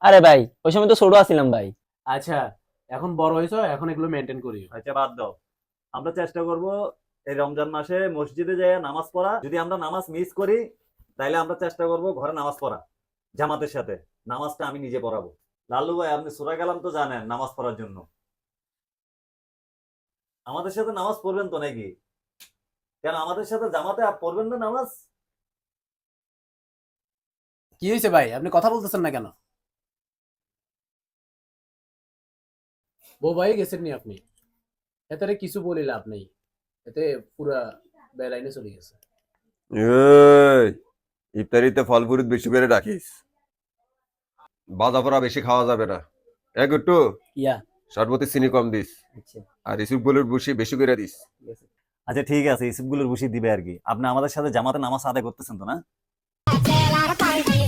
আরে ভাই ওই সময় তো ছোট আছিলাম ভাই। আচ্ছা, এখন বড় হয়েছো, এখন এগুলো মেনটেন করিও। আচ্ছা বাদ দাও, আমরা চেষ্টা করব এই রমজান মাসে মসজিদে যেয়ে নামাজ পড়া। যদি আমরা নামাজ মিস করি তাইলে আমরা চেষ্টা করব ঘরে নামাজ পড়া জামাতের সাথে। নামাজটা আমি নিজে পড়াবো। লালু ভাই, আপনি সূরা কালাম তো জানেন নামাজ পড়ার জন্য, আমাদের সাথে নামাজ পড়বেন তো নাকি? কেন আমাদের সাথে জামাতে পড়বেন না নামাজ? কি হয়েছে ভাই, আপনি কথা বলতেছেন না কেন? বউ ভাই গেছেন নি আপনি? এতে কিছু বলি লাভ নেই, এতে পুরা বেলাইনে চলে গেছে। এই ইফতারিতে ফল ফুরুত বেশি করে রাখিস, বাজা পড়া বেশি খাওয়া যাবে না। এক একটু ইয়া। শরবতে চিনি কম দিস, আচ্ছা আর ইসুপগুলোর বসি বেশি করে দিস। ঠিক আছে। আচ্ছা ঠিক আছে, ইসিবগুলোর বসি দিবে আর কি। আপনি আমাদের সাথে জামাতে নামাজ আদায় করতেছেন তো না? Tell her to find me,